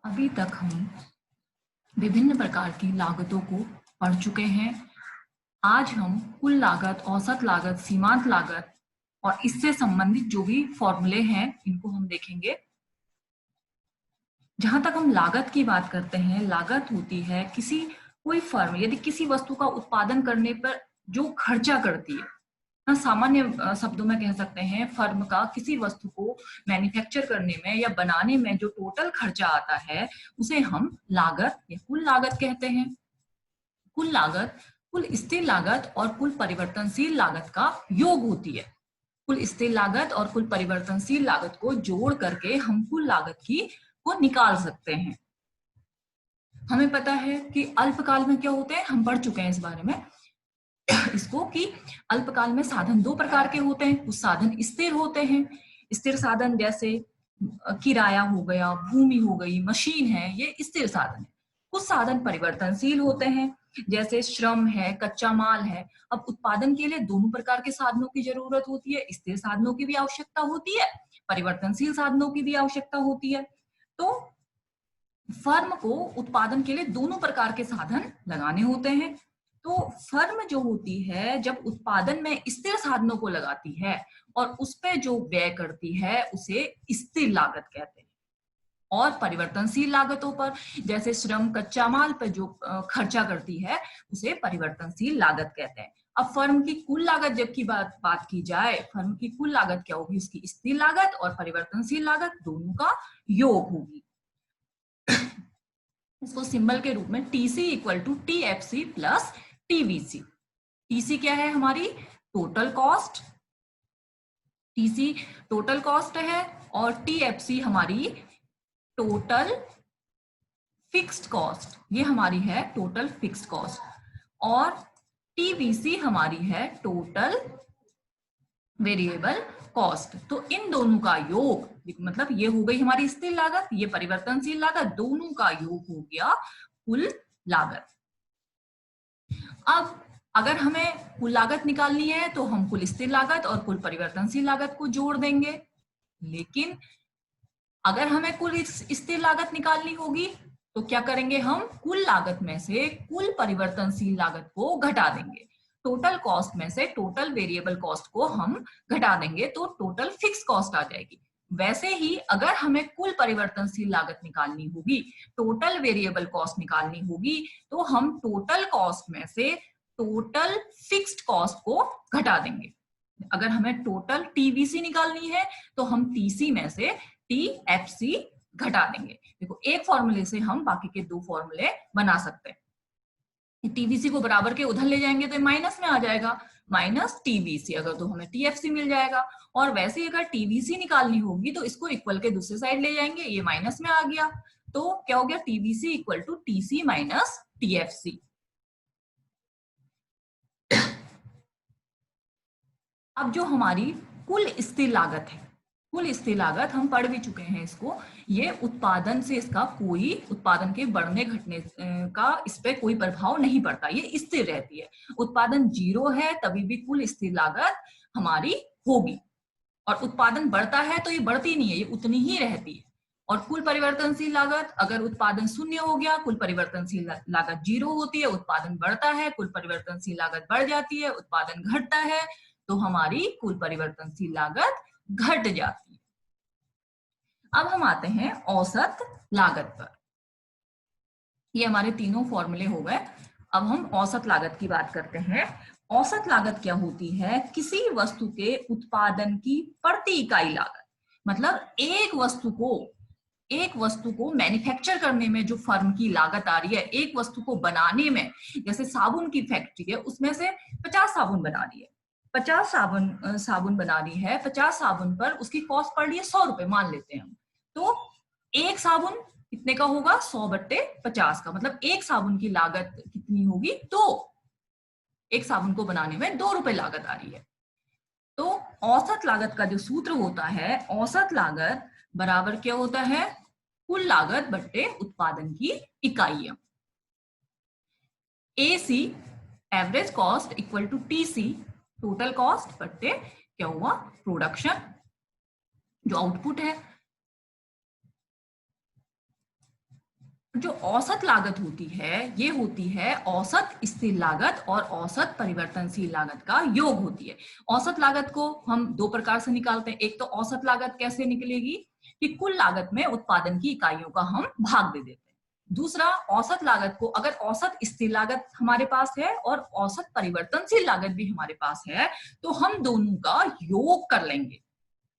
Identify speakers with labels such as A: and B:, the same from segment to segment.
A: अभी तक हम विभिन्न प्रकार की लागतों को पढ़ चुके हैं। आज हम कुल लागत, औसत लागत, सीमांत लागत और इससे संबंधित जो भी फॉर्मूले हैं इनको हम देखेंगे। जहां तक हम लागत की बात करते हैं, लागत होती है कोई फर्म यदि किसी वस्तु का उत्पादन करने पर जो खर्चा करती है। सामान्य शब्दों में कह सकते हैं फर्म का किसी वस्तु को मैन्युफैक्चर करने में या बनाने में जो टोटल खर्चा आता है उसे हम लागत या कुल लागत कहते हैं। कुल लागत कुल स्थिर लागत और कुल परिवर्तनशील लागत का योग होती है। कुल स्थिर लागत और कुल परिवर्तनशील लागत को जोड़ करके हम कुल लागत को निकाल सकते हैं। हमें पता है कि अल्पकाल में क्या होते हैं, हम पढ़ चुके हैं इस बारे में इसको कि अल्पकाल में साधन दो प्रकार के होते हैं। कुछ साधन स्थिर होते हैं। स्थिर साधन जैसे किराया हो गया, भूमि हो गई, मशीन है, ये स्थिर साधन है। कुछ साधन परिवर्तनशील होते हैं जैसे श्रम है, कच्चा माल है। अब उत्पादन के लिए दोनों प्रकार के साधनों की जरूरत होती है। स्थिर साधनों की भी आवश्यकता होती है, परिवर्तनशील साधनों की भी आवश्यकता होती है। तो फर्म को उत्पादन के लिए दोनों प्रकार के साधन लगाने होते हैं। तो फर्म जो होती है जब उत्पादन में स्थिर साधनों को लगाती है और उस पे जो व्यय करती है उसे स्थिर लागत कहते हैं। और परिवर्तनशील लागतों पर जैसे श्रम, कच्चा माल पर जो खर्चा करती है उसे परिवर्तनशील लागत कहते हैं। अब फर्म की कुल लागत जब की बात की जाए, फर्म की कुल लागत क्या होगी, उसकी स्थिर लागत और परिवर्तनशील लागत दोनों का योग होगी। इसको सिंबल के रूप में TC equal to TFC plus TVC. TC क्या है, हमारी total cost, TC total cost है और टीएफसी हमारी टोटल फिक्स्ड कॉस्ट, ये हमारी है टोटल फिक्स्ड कॉस्ट। और टीवीसी हमारी है टोटल वेरिएबल कॉस्ट। तो इन दोनों का योग, मतलब ये हो गई हमारी स्थिर लागत, ये परिवर्तनशील लागत, दोनों का योग हो गया कुल लागत। अब अगर हमें कुल लागत निकालनी है तो हम कुल स्थिर लागत और कुल परिवर्तनशील लागत को जोड़ देंगे। लेकिन अगर हमें कुल स्थिर लागत निकालनी होगी तो क्या करेंगे, हम कुल लागत में से कुल परिवर्तनशील लागत को घटा देंगे। टोटल कॉस्ट में से टोटल वेरिएबल कॉस्ट को हम घटा देंगे तो टोटल फिक्स कॉस्ट आ जाएगी। वैसे ही अगर हमें कुल परिवर्तनशील लागत निकालनी होगी, टोटल वेरिएबल कॉस्ट निकालनी होगी, तो हम टोटल कॉस्ट में से टोटल फिक्स्ड कॉस्ट को घटा देंगे। अगर हमें टोटल टीवीसी निकालनी है तो हम टीसी में से टीएफसी घटा देंगे। देखो, एक फॉर्मूले से हम बाकी के दो फॉर्मूले बना सकते हैं। टीवीसी को बराबर के उधर ले जाएंगे तो माइनस में आ जाएगा, माइनस टीवीसी, अगर तो हमें टीएफसी मिल जाएगा। और वैसे ही अगर टीवीसी निकालनी होगी तो इसको इक्वल के दूसरे साइड ले जाएंगे, ये माइनस में आ गया, तो क्या हो गया, TVC equal to TC minus TFC. अब जो हमारी कुल स्थिर लागत है, कुल स्थिर लागत हम पढ़ भी चुके हैं इसको, ये उत्पादन से इसका कोई, उत्पादन के बढ़ने घटने का इस पे कोई प्रभाव नहीं पड़ता, ये स्थिर रहती है। उत्पादन 0 है तभी भी कुल स्थिर लागत हमारी होगी, और उत्पादन बढ़ता है तो ये बढ़ती नहीं है, ये उतनी ही रहती है। और कुल परिवर्तनशील लागत, अगर उत्पादन 0 हो गया, कुल परिवर्तनशील लागत 0 होती है, उत्पादन बढ़ता है, कुल परिवर्तनशील लागत बढ़ जाती है, उत्पादन घटता है तो हमारी कुल परिवर्तनशील लागत घट जाती है। अब हम आते हैं औसत लागत पर। ये हमारे तीनों फॉर्मूले हो गए। अब हम औसत लागत की बात करते हैं। औसत लागत क्या होती है, किसी वस्तु के उत्पादन की प्रति इकाई लागत। मतलब एक वस्तु को मैन्युफैक्चर करने में जो फर्म की लागत आ रही है, एक वस्तु को बनाने में, जैसे साबुन की फैक्ट्री है, उसमें से 50 साबुन बना रही है, 50 साबुन बना रही है, 50 साबुन पर उसकी कॉस्ट पड़ रही है 100 रुपए मान लेते हैं हम। तो एक साबुन कितने का होगा, 100/50 का, मतलब एक साबुन की लागत कितनी होगी, तो एक साबुन को बनाने में 2 रुपए लागत आ रही है। तो औसत लागत का जो सूत्र होता है, औसत लागत बराबर क्या होता है, कुल लागत बट्टे उत्पादन की इकाइयां। AC average cost equal to TC total cost बट्टे क्या हुआ, प्रोडक्शन, जो आउटपुट है। जो औसत लागत होती है ये होती है औसत स्थिर लागत और औसत परिवर्तनशील लागत का योग होती है। औसत लागत को हम दो प्रकार से निकालते हैं। एक तो औसत लागत कैसे निकलेगी कि कुल लागत में उत्पादन की इकाइयों का हम भाग दे देते हैं। दूसरा, औसत लागत को अगर औसत स्थिर लागत हमारे पास है और औसत परिवर्तनशील लागत भी हमारे पास है तो हम दोनों का योग कर लेंगे।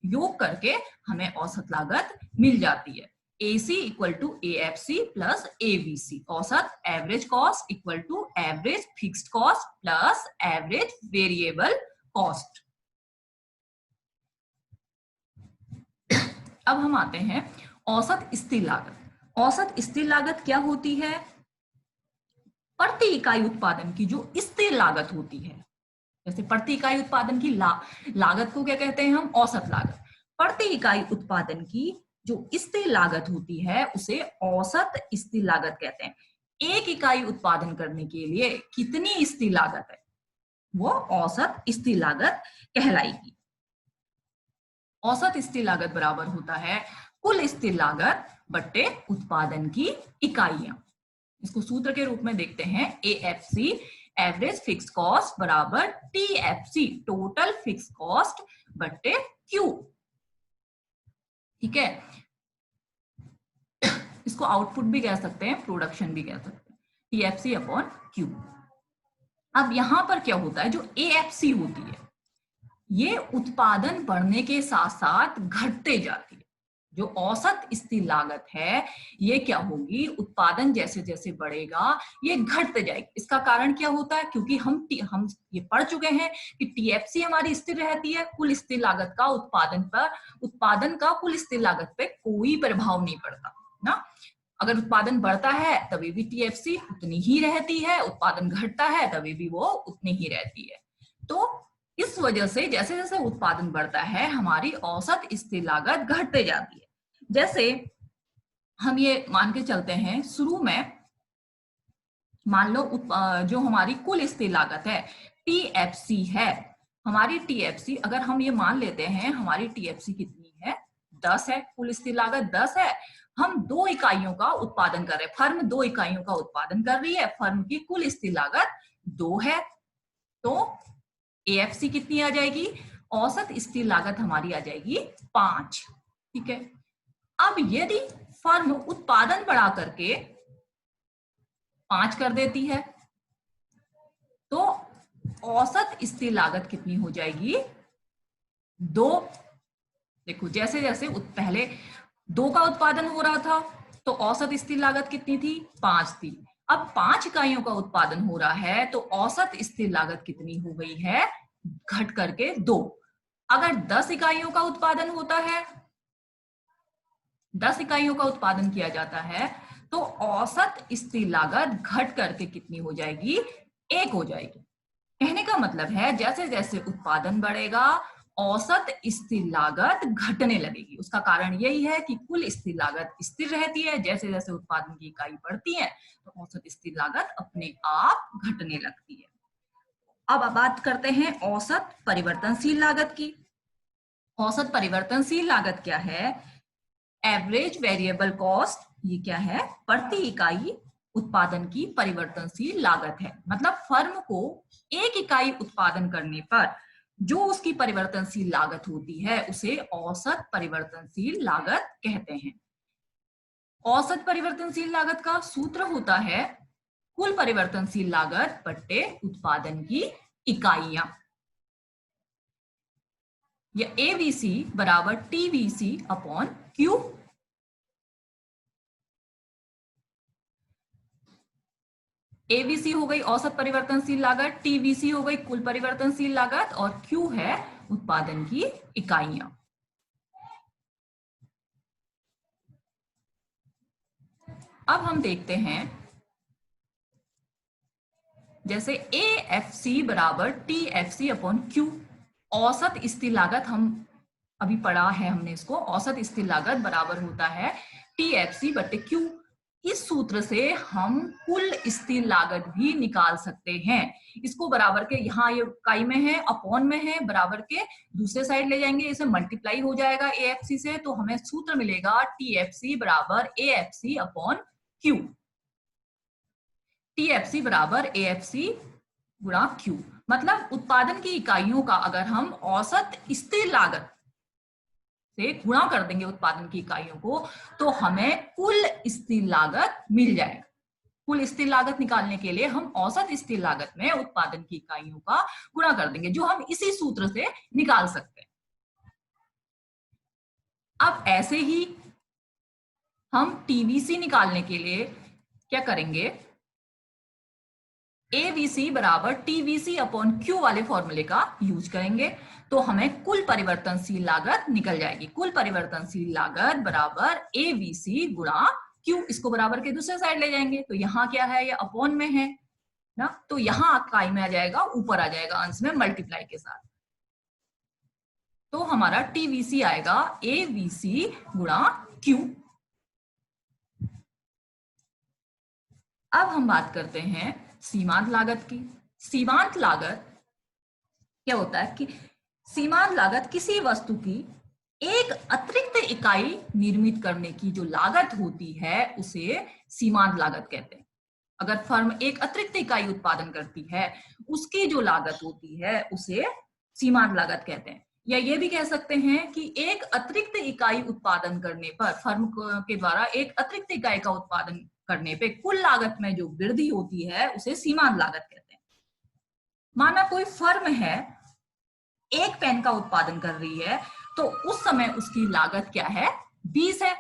A: योग करके हमें औसत लागत मिल जाती है। AC equal to AFC plus ABC, औसत average cost equal to average fixed cost plus average variable cost. अब हम आते हैं औसत स्थिर लागत। औसत स्थिर लागत क्या होती है? प्रति इकाई उत्पादन की जो स्थिर लागत होती है। जैसे प्रति इकाई उत्पादन की लागत को क्या कहते हैं हम? औसत लागत। प्रति इकाई उत्पादन की जो स्थिर लागत होती है उसे औसत स्थिर लागत कहते हैं। एक इकाई उत्पादन करने के लिए कितनी स्थिर लागत है वो औसत स्थिर लागत कहलाएगी। औसत स्थिर लागत बराबर होता है कुल स्थिर लागत बट्टे उत्पादन की इकाइयां। इसको सूत्र के रूप में देखते हैं, AFC एवरेज फिक्स कॉस्ट बराबर TFC टोटल फिक्स कॉस्ट बट्टे Q। ठीक है, इसको आउटपुट भी कह सकते हैं, प्रोडक्शन भी कह सकते हैं, TFC अपॉन Q। अब यहां पर क्या होता है, जो AFC होती है ये उत्पादन बढ़ने के साथ साथ घटते जाती है। जो औसत स्थिर लागत है ये क्या होगी, उत्पादन जैसे जैसे बढ़ेगा ये घटते जाएगी। इसका कारण क्या होता है, क्योंकि हम ये पढ़ चुके हैं कि TFC हमारी स्थिर रहती है, कुल स्थिर लागत का उत्पादन का कुल स्थिर लागत पे कोई प्रभाव नहीं पड़ता ना। अगर उत्पादन बढ़ता है तभी भी TFC उतनी ही रहती है, उत्पादन घटता है तभी भी वो उतनी ही रहती है। तो इस वजह से जैसे जैसे उत्पादन बढ़ता है हमारी औसत स्थिर लागत घटते जाती है। जैसे हम ये मान के चलते हैं, शुरू में मान लो जो हमारी कुल स्थिर लागत है TFC है, हमारी TFC अगर हम ये मान लेते हैं हमारी TFC कितनी है, 10 है, कुल स्थिर लागत 10 है। हम 2 इकाइयों का उत्पादन कर रहे हैं, फर्म 2 इकाइयों का उत्पादन कर रही है, फर्म की कुल स्थिर लागत 2 है। तो AFC कितनी आ जाएगी, औसत स्थिर लागत हमारी आ जाएगी 5। ठीक है, अब यदि फर्म उत्पादन बढ़ा करके 5 कर देती है तो औसत स्थिर लागत कितनी हो जाएगी, 2। देखो जैसे जैसे पहले 2 का उत्पादन हो रहा था तो औसत स्थिर लागत कितनी थी, 5 थी। अब 5 इकाइयों का उत्पादन हो रहा है तो औसत स्थिर लागत कितनी हो गई है, घट करके 2। अगर 10 इकाइयों का उत्पादन होता है, 10 इकाइयों का उत्पादन किया जाता है तो औसत स्थिर लागत घट करके कितनी हो जाएगी, 1 हो जाएगी। कहने का मतलब है जैसे जैसे उत्पादन बढ़ेगा औसत स्थिर लागत घटने लगेगी। उसका कारण यही है कि कुल स्थिर लागत स्थिर रहती है, जैसे जैसे उत्पादन की इकाई बढ़ती है तो औसत स्थिर लागत अपने आप घटने लगती है। अब बात करते हैं औसत परिवर्तनशील लागत की। औसत परिवर्तनशील लागत क्या है, एवरेज वेरिएबल कॉस्ट, ये क्या है, प्रति इकाई उत्पादन की परिवर्तनशील लागत है। मतलब फर्म को एक इकाई उत्पादन करने पर जो उसकी परिवर्तनशील लागत होती है उसे औसत परिवर्तनशील लागत कहते हैं। औसत परिवर्तनशील लागत का सूत्र होता है कुल परिवर्तनशील लागत बट्टे उत्पादन की इकाइयां, या AVC बराबर TVC अपॉन Q। AVC हो गई औसत परिवर्तनशील लागत, TVC हो गई कुल परिवर्तनशील लागत और Q है उत्पादन की इकाइयां। अब हम देखते हैं जैसे AFC बराबर TFC अपॉन Q। औसत स्थिर लागत हम अभी पढ़ा है हमने इसको, औसत स्थिर लागत बराबर होता है TFC बटे Q। इस सूत्र से हम कुल स्थिर लागत भी निकाल सकते हैं। इसको बराबर के, यहाँ ये इकाई में है अपॉन में है, बराबर के दूसरे साइड ले जाएंगे, इसे मल्टीप्लाई हो जाएगा AFC से, तो हमें सूत्र मिलेगा TFC बराबर AFC अपॉन क्यू, टीएफसी बराबर एएफसी गुणा क्यू। मतलब उत्पादन की इकाइयों का अगर हम औसत स्थिर लागत से गुणा कर देंगे उत्पादन की इकाइयों को, तो हमें कुल स्थिर लागत मिल जाएगा। कुल स्थिर लागत निकालने के लिए हम औसत स्थिर लागत में उत्पादन की इकाइयों का गुणा कर देंगे, जो हम इसी सूत्र से निकाल सकते हैं। अब ऐसे ही हम टीवीसी निकालने के लिए क्या करेंगे, एवीसी बराबर टीवीसी अपॉन क्यू वाले फॉर्मूले का यूज करेंगे, तो हमें कुल परिवर्तनशील लागत निकल जाएगी। कुल परिवर्तनशील लागत बराबर एवीसी गुणा क्यू। इसको बराबर के दूसरे साइड ले जाएंगे, तो यहाँ क्या है, ये अपॉन में है ना, तो यहाँ इकाई में आ जाएगा, ऊपर आ जाएगा अंश में मल्टीप्लाई के साथ। तो हमारा टीवीसी आएगा एवीसी गुणा क्यू। अब हम बात करते हैं सीमांत लागत की। सीमांत लागत क्या होता है कि सीमांत लागत किसी वस्तु की एक अतिरिक्त इकाई निर्मित करने की जो लागत होती है उसे सीमांत लागत कहते हैं। अगर फर्म एक अतिरिक्त इकाई उत्पादन करती है, उसकी जो लागत होती है उसे सीमांत लागत कहते हैं। या ये भी कह सकते हैं कि एक अतिरिक्त इकाई उत्पादन करने पर, फर्म के द्वारा एक अतिरिक्त इकाई का उत्पादन करने पे कुल लागत में जो वृद्धि होती है उसे सीमांत लागत कहते हैं। माना कोई फर्म है, एक पेन का उत्पादन कर रही है, तो उस समय उसकी लागत क्या है, 20 है।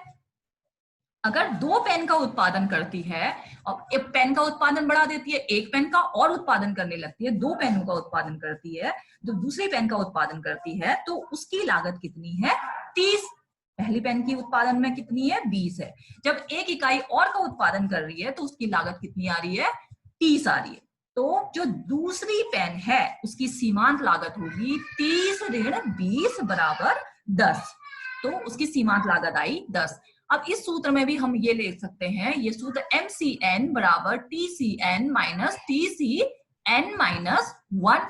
A: अगर 2 पेन का उत्पादन करती है और एक पेन का उत्पादन बढ़ा देती है, एक पेन का और उत्पादन करने लगती है, 2 पेनों का उत्पादन करती है, जो दूसरी पेन का उत्पादन करती है, तो उसकी लागत कितनी है, 30। पहली पेन की उत्पादन में कितनी है, 20 है। जब एक इकाई और का उत्पादन कर रही है तो उसकी लागत कितनी आ रही है, 30 आ रही है। तो जो दूसरी पेन है उसकी सीमांत लागत होगी 30 ऋण 20 बराबर 10। तो उसकी सीमांत लागत आई 10। अब इस सूत्र में भी हम ये ले सकते हैं, ये सूत्र MCN बराबर TCN minus TCN minus 1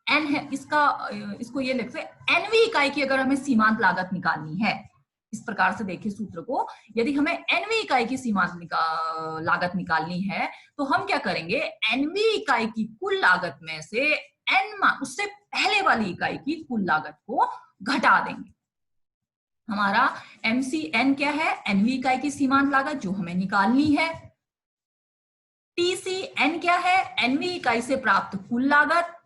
A: n है। इसको ये लिख सकते हैं, nवीं इकाई की अगर हमें सीमांत लागत निकालनी है, इस प्रकार से देखिए सूत्र को, यदि हमें nवीं इकाई की सीमांत लागत निकालनी है तो हम क्या करेंगे, nवीं इकाई की कुल लागत में से उससे पहले वाली इकाई की कुल लागत को घटा देंगे। हमारा MCN क्या है, nवीं इकाई की सीमांत लागत जो हमें निकालनी है। TCN क्या है, nवीं इकाई से प्राप्त कुल लागत,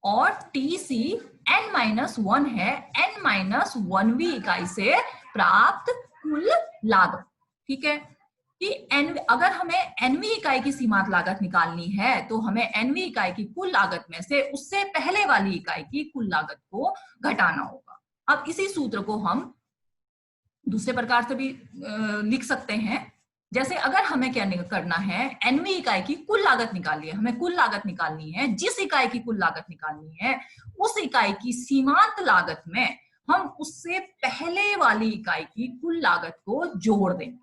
A: और TCN माइनस 1 है n माइनस 1वीं इकाई से प्राप्त कुल लागत। ठीक है कि अगर हमें nवीं इकाई की सीमांत लागत निकालनी है तो हमें nवीं इकाई की कुल लागत में से उससे पहले वाली इकाई की कुल लागत को घटाना होगा। अब इसी सूत्र को हम दूसरे प्रकार से भी लिख सकते हैं। जैसे अगर हमें क्या करना है, nवीं इकाई की कुल लागत निकालनी है, हमें कुल लागत निकालनी है, जिस इकाई की कुल लागत निकालनी है उस इकाई की सीमांत लागत में हम उससे पहले वाली इकाई की कुल लागत को जोड़ दें।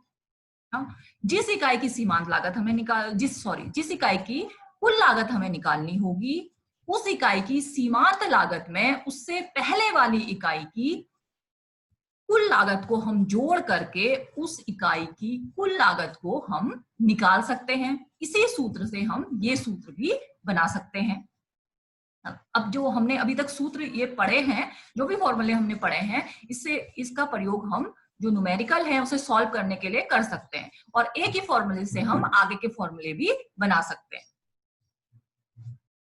A: जिस इकाई की सीमांत लागत हमें जिस इकाई की कुल लागत हमें निकालनी होगी, उस इकाई की सीमांत लागत में उससे पहले वाली इकाई की कुल लागत को हम जोड़ करके उस इकाई की कुल लागत को हम निकाल सकते हैं। इसी सूत्र से हम ये सूत्र भी बना सकते हैं। अब जो हमने अभी तक सूत्र ये पढ़े हैं, जो भी फॉर्मूले हमने पढ़े हैं, इसका प्रयोग हम जो न्यूमेरिकल है उसे सॉल्व करने के लिए कर सकते हैं, और एक ही फॉर्मूले से हम आगे के फॉर्मूले भी बना सकते हैं।